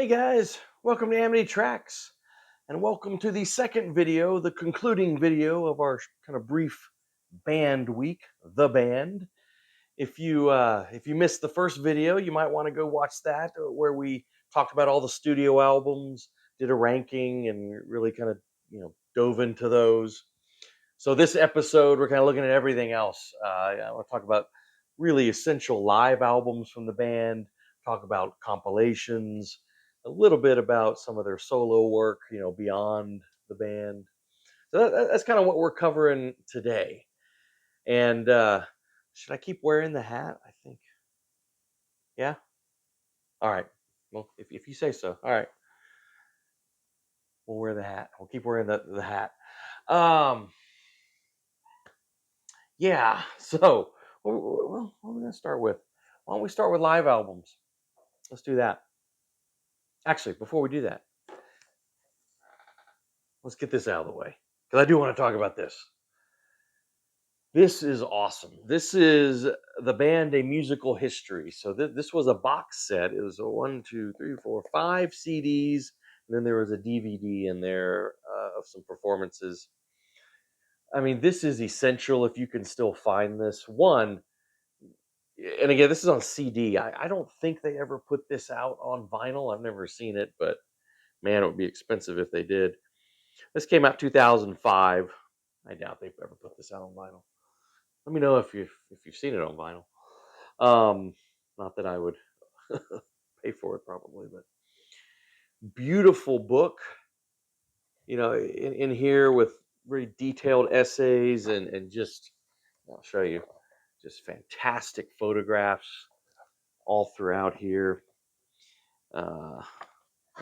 Hey guys, welcome to Amity Tracks, and welcome to the second video, the concluding video of our kind of brief band week, The Band. If you missed the first video, you might want to go watch that, where we talked about all the studio albums, did a ranking, and really kind of dove into those. So this episode, we're kind of looking at everything else. I want to talk about really essential live albums from the band, talk about compilations, a little bit about some of their solo work, beyond the band. So that's kind of what we're covering today. And should I keep wearing the hat? I think. Yeah. All right. Well, if you say so. All right. We'll wear the hat. We'll keep wearing the hat. Um, Yeah. So, what are we going to start with? Why don't we start with live albums? Let's do that. Actually, before we do that, let's get this out of the way because I do want to talk about this. This is awesome. This is the band A Musical History. So this was a box set. It was a 1, 2, 3, 4, 5 CDs, and then there was a DVD in there of some performances. I mean, this is essential if you can still find this. One, and again, this is on CD. I don't think they ever put this out on vinyl. I've never seen it, but man, it would be expensive if they did. This came out 2005. I doubt they've ever put this out on vinyl. Let me know if you've seen it on vinyl. Not that I would pay for it probably, but beautiful book. In here with very detailed essays and just I'll show you just fantastic photographs all throughout here. Uh,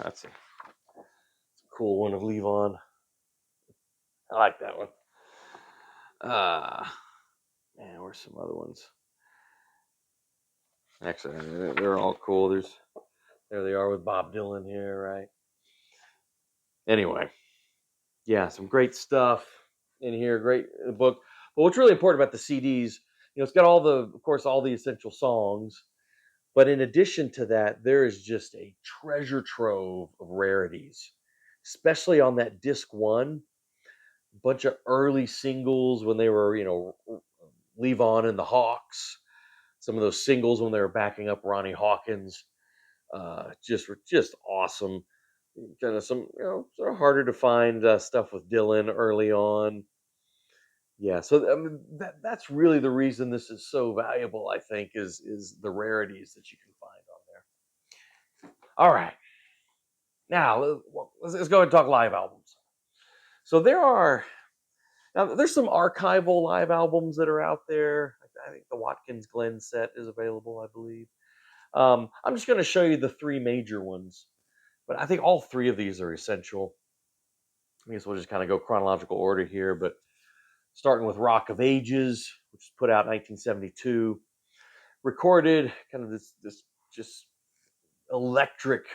that's a cool one of Levon. I like that one. Man, where's some other ones? Actually, they're all cool. There they are with Bob Dylan here, right? Anyway, yeah, some great stuff in here. Great book. But what's really important about the CDs, it's got of course, all the essential songs. But in addition to that, there is just a treasure trove of rarities, especially on that disc one. A bunch of early singles when they were, Levon and the Hawks. Some of those singles when they were backing up Ronnie Hawkins, were just awesome. Kind of some, sort of harder to find stuff with Dylan early on. Yeah, so I mean, that's really the reason this is so valuable. I think is the rarities that you can find on there. All right, now let's go ahead and talk live albums. So there's some archival live albums that are out there. I think the Watkins Glen set is available, I believe. I'm just going to show you the three major ones, but I think all three of these are essential. I guess we'll just kind of go chronological order here, but starting with Rock of Ages, which was put out in 1972, recorded kind of this just electric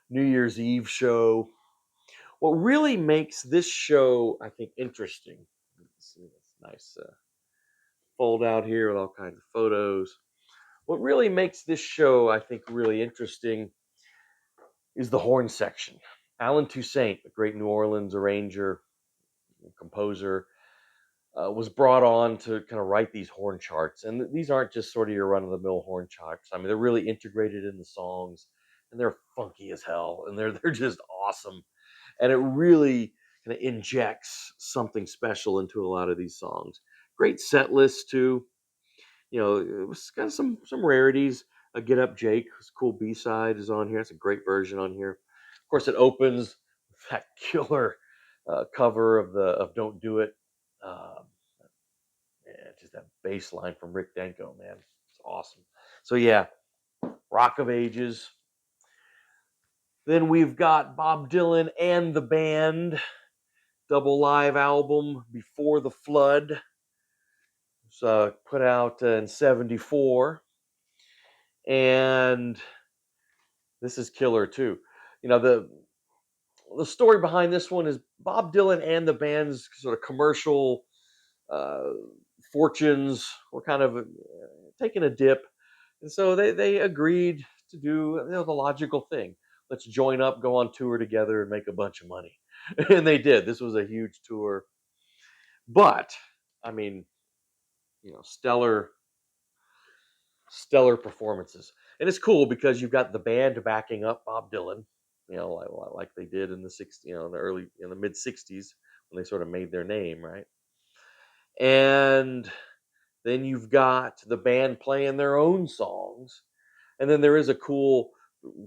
New Year's Eve show. What really makes this show, I think, interesting, let's see, it's nice fold out here with all kinds of photos. What really makes this show, I think, really interesting is the horn section. Alan Toussaint, the great New Orleans arranger, composer, was brought on to kind of write these horn charts. And these aren't just sort of your run-of-the-mill horn charts. I mean, they're really integrated in the songs, and they're funky as hell, and they're just awesome. And it really kind of injects something special into a lot of these songs. Great set list too. It was got some rarities. A Get Up Jake, this cool B-side is on here. It's a great version on here. Of course, it opens with that killer cover of Don't Do It. Um, just that bass line from Rick Denko, man. It's awesome. So yeah, Rock of Ages. Then we've got Bob Dylan and the Band, double live album, Before the Flood. It's put out in 74. And this is killer too. The story behind this one is Bob Dylan and the band's sort of commercial uh, fortunes were kind of taking a dip, and so they agreed to do the logical thing. let's join up, go on tour together, and make a bunch of money. And they did. This was a huge tour, but I mean, stellar performances. And it's cool because you've got the band backing up Bob Dylan, like they did in the in the mid '60s when they sort of made their name, right? And then you've got the band playing their own songs, and then there is a cool,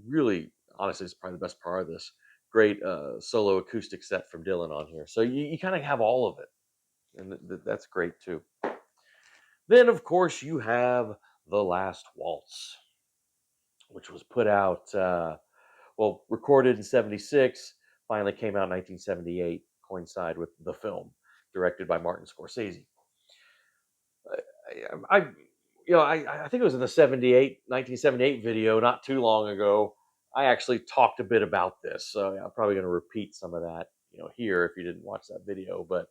really, honestly, it's probably the best part of this great solo acoustic set from Dylan on here. So you kind of have all of it, and that's great too. Then, of course, you have the Last Waltz, which was put out, recorded in '76, finally came out in 1978, coincide with the film, directed by Martin Scorsese. I, I think it was in the 1978 video, not too long ago. I actually talked a bit about this, so I'm probably going to repeat some of that, here if you didn't watch that video. But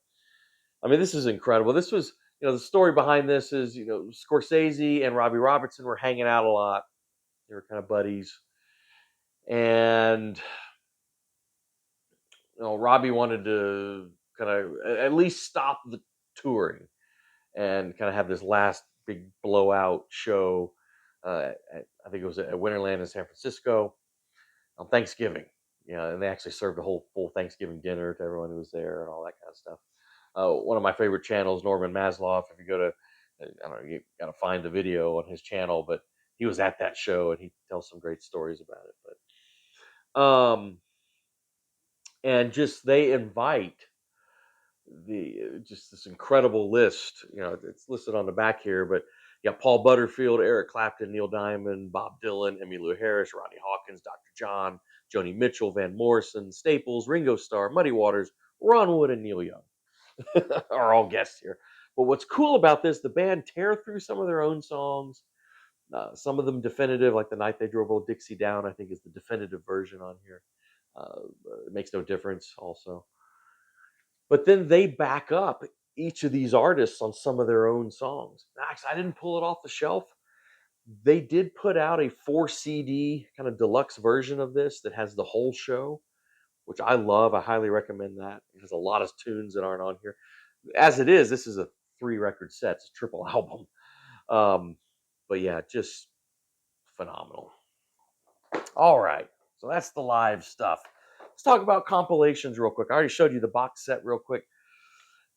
I mean, this is incredible. This was, the story behind this is, Scorsese and Robbie Robertson were hanging out a lot. They were kind of buddies, and Robbie wanted to kind of at least stop the touring and kind of have this last big blowout show. I think it was at Winterland in San Francisco on Thanksgiving. And they actually served a whole full Thanksgiving dinner to everyone who was there and all that kind of stuff. One of my favorite channels, Norman Maslow. If you go to, I don't know, you got to find the video on his channel, but he was at that show and he tells some great stories about it. But and just they invite just this incredible list. It's listed on the back here, but you got Paul Butterfield, Eric Clapton, Neil Diamond, Bob Dylan, Emmylou Harris, Rodney Hawkins, Dr. John, Joni Mitchell, Van Morrison, Staples, Ringo Starr, Muddy Waters, Ron Wood, and Neil Young are all guests here. But what's cool about this, the band tear through some of their own songs. Some of them definitive, like The Night They Drove Old Dixie Down, I think is the definitive version on here. It makes no difference also. But then they back up each of these artists on some of their own songs. Max, I didn't pull it off the shelf. They did put out a 4 CD kind of deluxe version of this that has the whole show, which I love. I highly recommend that. There's a lot of tunes that aren't on here. As it is, this is a 3-record set. It's a triple album. But yeah, just phenomenal. All right. So that's the live stuff. Let's talk about compilations real quick. I already showed you the box set real quick.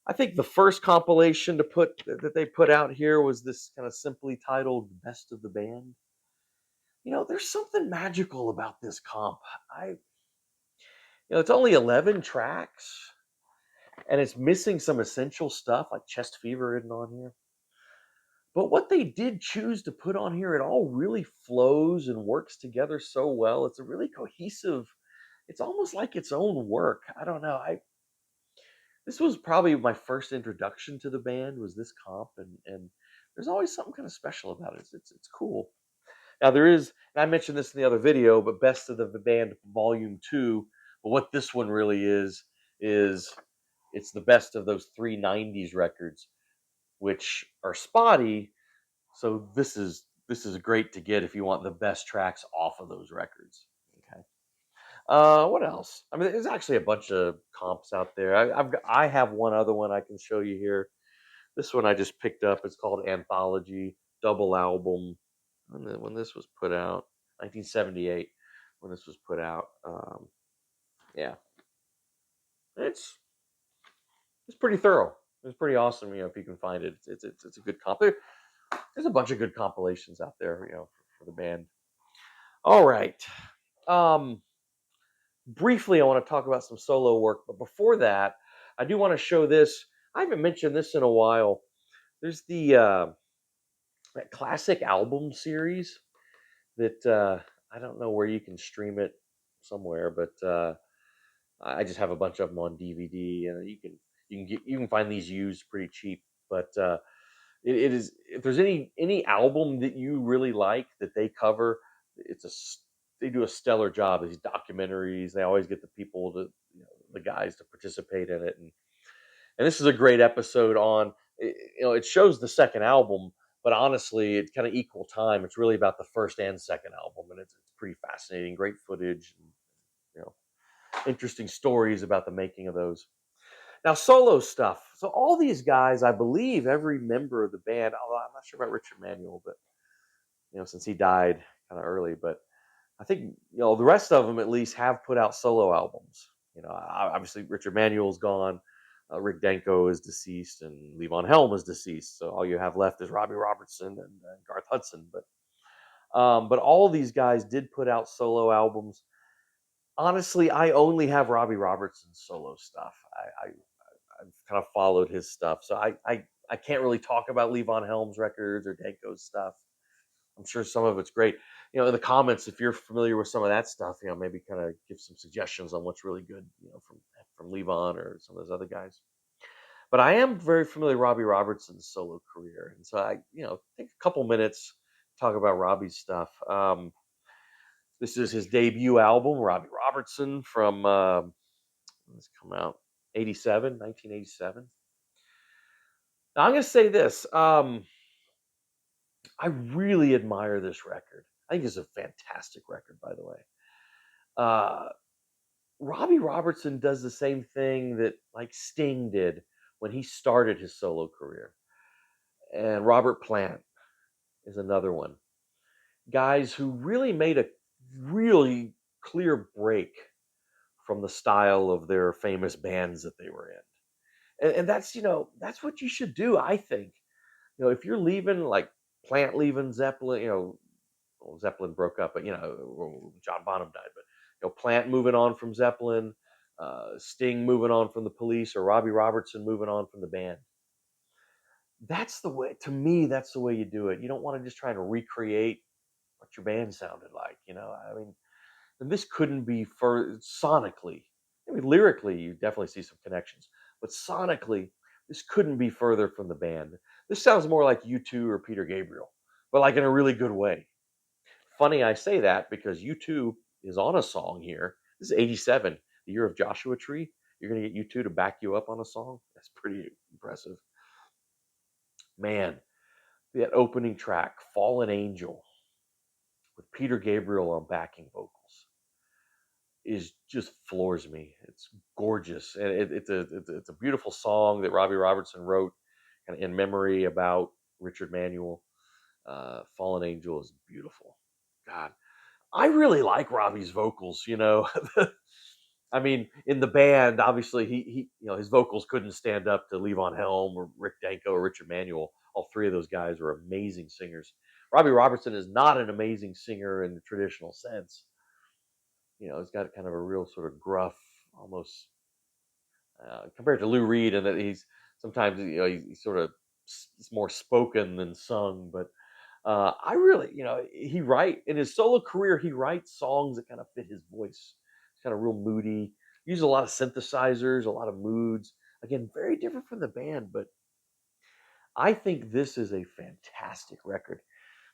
I think the first compilation that they put out here was this kind of simply titled Best of the Band. There's something magical about this comp. It's only 11 tracks and it's missing some essential stuff like Chest Fever isn't on here. But what they did choose to put on here, it all really flows and works together so well. It's a really cohesive, it's almost like its own work. I don't know. This was probably my first introduction to the band, was this comp, and there's always something kind of special about it. It's cool. Now there is, and I mentioned this in the other video, but Best of the Band Volume 2. But what this one really is it's the best of those 3 90s records, which are spotty. So this is great to get if you want the best tracks off of those records. Okay. What else? I mean, there's actually a bunch of comps out there. I have one other one I can show you here. This one I just picked up. It's called Anthology, double album. When this was put out, 1978. When this was put out, yeah, it's pretty thorough. It's pretty awesome. If you can find it, it's a good comp. There's a bunch of good compilations out there, for the band. All right. Briefly, I want to talk about some solo work, but before that, I do want to show this. I haven't mentioned this in a while. There's the that classic album series that I don't know where you can stream it somewhere, but I just have a bunch of them on DVD, and you can find these used pretty cheap. But it is, if there's any album that you really like that they cover, they do a stellar job. These documentaries, they always get the people the guys to participate in it, and this is a great episode on. It shows the second album, but honestly, it's kind of equal time. It's really about the first and second album, and it's pretty fascinating. Great footage, and, you know, interesting stories about the making of those. Now, solo stuff. So all these guys, I believe, every member of the band. Although I'm not sure about Richard Manuel, but since he died kind of early, but I think the rest of them at least have put out solo albums. Obviously Richard Manuel's gone, Rick Danko is deceased, and Levon Helm is deceased. So all you have left is Robbie Robertson and Garth Hudson. But all of these guys did put out solo albums. Honestly, I only have Robbie Robertson's solo stuff. I've kind of followed his stuff, so I can't really talk about Levon Helm's records or Danko's stuff. I'm sure some of it's great. In the comments, if you're familiar with some of that stuff, maybe kind of give some suggestions on what's really good, from Levon or some of those other guys. But I am very familiar with Robbie Robertson's solo career, and so I, take a couple minutes to talk about Robbie's stuff. This is his debut album, Robbie Robertson, from let's come out 1987. Now I'm going to say this. I really admire this record. I think it's a fantastic record, by the way. Uh, Robbie Robertson does the same thing that like Sting did when he started his solo career. And Robert Plant is another one. Guys who really made a really clear break from the style of their famous bands that they were in. And that's, that's what you should do, I think. If you're leaving, like Plant leaving Zeppelin, well, Zeppelin broke up, but John Bonham died. But Plant moving on from Zeppelin, Sting moving on from the Police, or Robbie Robertson moving on from the band. That's the way. To me, that's the way you do it. You don't want to just try to recreate what your band sounded like. I mean, and this couldn't be for sonically. I mean, lyrically, you definitely see some connections, but sonically, this couldn't be further from the band. This sounds more like U2 or Peter Gabriel, but like in a really good way. Funny I say that because U2 is on a song here. This is 87, the year of Joshua Tree. You're going to get U2 to back you up on a song? That's pretty impressive. Man, that opening track, Fallen Angel, with Peter Gabriel on backing vocals, is just floors me. It's gorgeous. And it's a beautiful song that Robbie Robertson wrote kind of in memory about Richard Manuel. Fallen Angel is beautiful. God, I really like Robbie's vocals, I mean, in the band, obviously he his vocals couldn't stand up to Levon Helm or Rick Danko or Richard Manuel. All three of those guys were amazing singers. Robbie Robertson is not an amazing singer in the traditional sense. He's got kind of a real sort of gruff, almost compared to Lou Reed, and that he's sometimes he's sort of it's more spoken than sung, but I really, he write in his solo career, he writes songs that kind of fit his voice. It's kind of real moody. Uses a lot of synthesizers, a lot of moods. Again, very different from the band, but I think this is a fantastic record.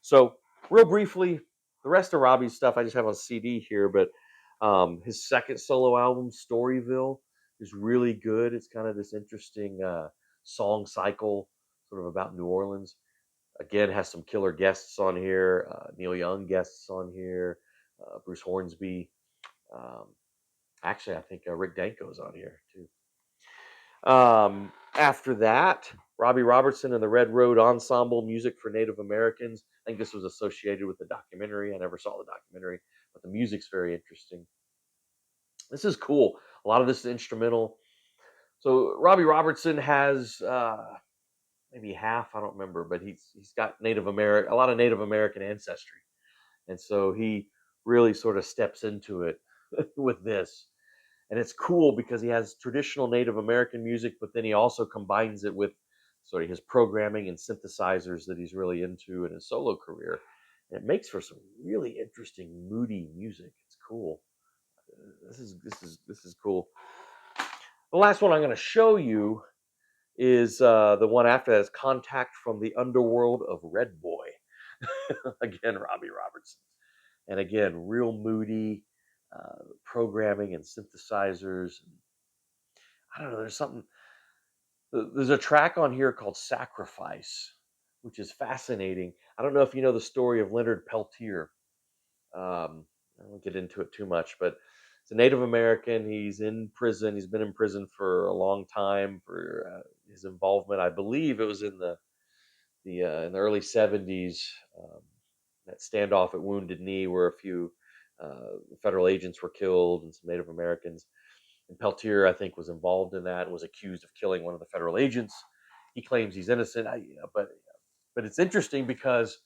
So, real briefly, the rest of Robbie's stuff I just have on CD here, but his second solo album, Storyville, is really good. It's kind of this interesting song cycle, sort of about New Orleans. Again, has some killer guests on here. Neil Young guests on here. Bruce Hornsby. Um, Actually, I think Rick Danko's on here too. After that, Robbie Robertson and the Road Ensemble, music for Native Americans. I think this was associated with the documentary. I never saw the documentary, but the music's very interesting. This is cool. A lot of this is instrumental. So Robbie Robertson has maybe half, I don't remember, but he's got a lot of Native American ancestry, and so he really sort of steps into it with this. And it's cool because he has traditional Native American music, but then he also combines it with sort of his programming and synthesizers that he's really into in his solo career. And it makes for some really interesting, moody music. It's cool. This is cool. The last one I'm going to show you is the one after that is Contact from the Underworld of Red Boy. Again, Robbie Robertson. And again, real moody programming and synthesizers. I don't know, there's a track on here called Sacrifice, which is fascinating. I don't know if you know the story of Leonard Peltier. I won't get into it too much, but it's a Native American. He's in prison. He's been in prison for a long time for his involvement. I believe it was in in the early '70s. That standoff at Wounded Knee, where a few federal agents were killed and some Native Americans. And Peltier, I think, was involved in that and was accused of killing one of the federal agents. He claims he's innocent, but it's interesting because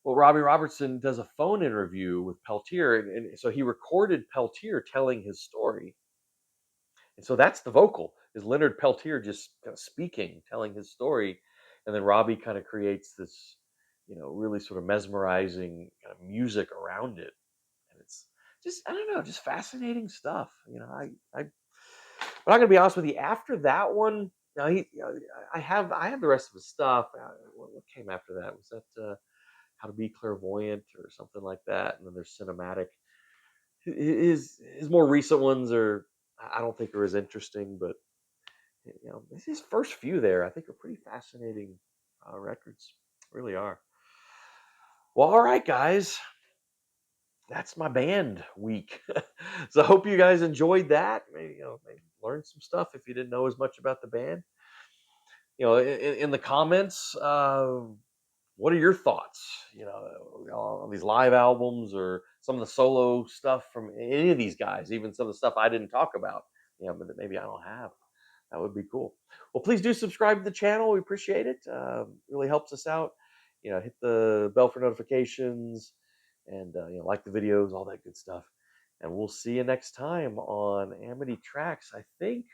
well, Robbie Robertson does a phone interview with Peltier, and so he recorded Peltier telling his story, and so that's the vocal is Leonard Peltier just kind of speaking, telling his story, and then Robbie kind of creates this, really sort of mesmerizing kind of music around it, and it's just I don't know, just fascinating stuff. But I'm gonna be honest with you. After that one, now I have the rest of his stuff. What came after that? Was that How to Be Clairvoyant or something like that? And then there's Cinematic. His more recent ones are I don't think are as interesting, but his first few there I think are pretty fascinating records. Really are. Well, all right, guys. That's my band week. So I hope you guys enjoyed that. Maybe learned some stuff if you didn't know as much about the band. In the comments, what are your thoughts? On these live albums or some of the solo stuff from any of these guys, even some of the stuff I didn't talk about. But that maybe I don't have. That would be cool. Well, please do subscribe to the channel. We appreciate it. Really helps us out. Hit the bell for notifications, and like the videos, all that good stuff. And we'll see you next time on Amity Tracks. I think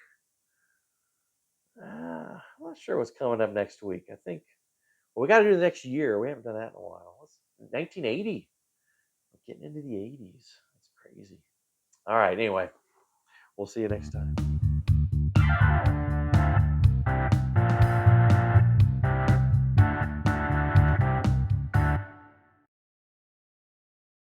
I'm not sure what's coming up next week. I think we got to do the next year. We haven't done that in a while. What's 1980? We're getting into the 80s. That's crazy. All right. Anyway, we'll see you next time.